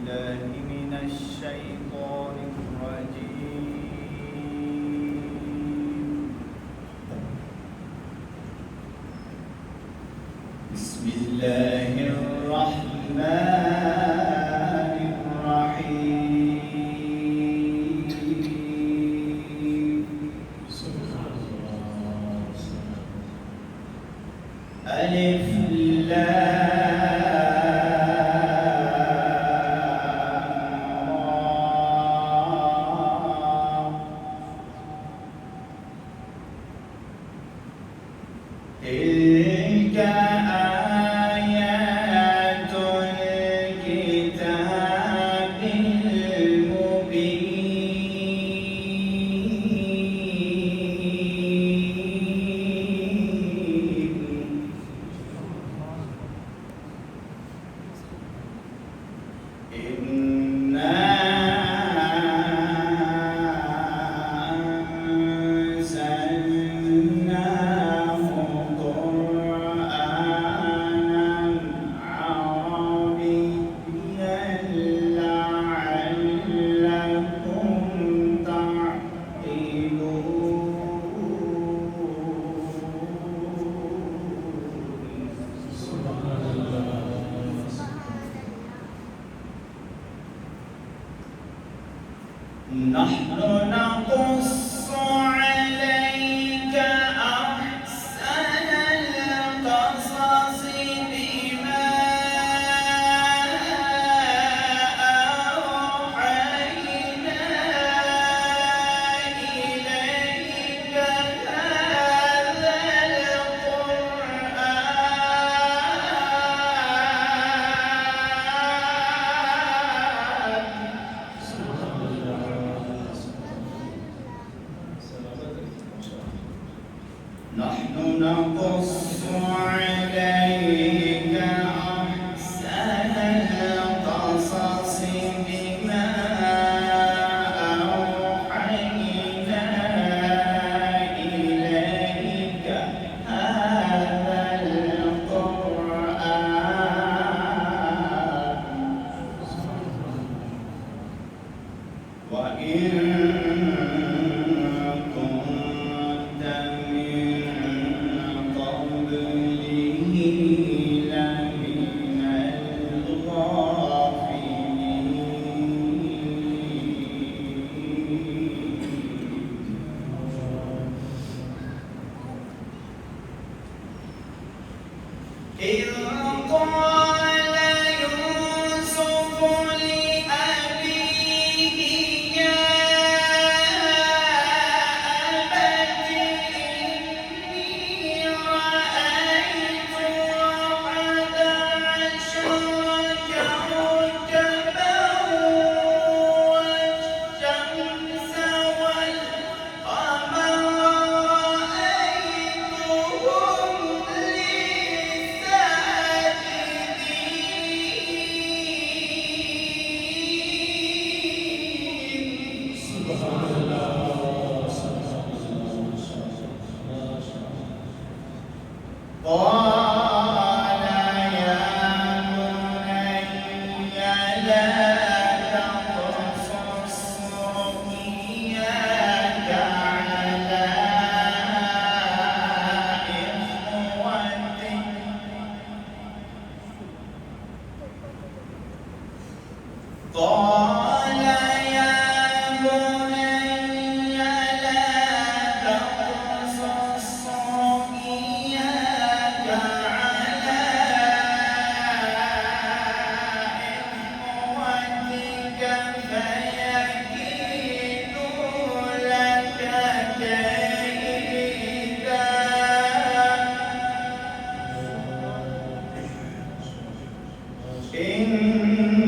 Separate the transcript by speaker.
Speaker 1: بالله من الشيطان الرجيم. بسم الله الرحمن الرحيم. ألف تلك آيات الكتاب المبين. إنا أنزلناه قرآنا عربيا لعلكم تعقلون. نحن نقص عليك أحسن القصص بما أوحينا إليك هذا القرآن. نحن نقص عليك أحسن القصص بما أوحينا إليك هذا القرآن وإن كنت من قبله لمن الغافلين. إذ قال يوسف لأبيه يا أبت إني رأيت أحد عشر كوكبا والشمس والقمر رأيتهم لي قال يا بني لا تقصص رؤياك على إخوتك. قال يا بني لا تقصص رؤياك على إخوتك فيكيدوا لك كيدا. إن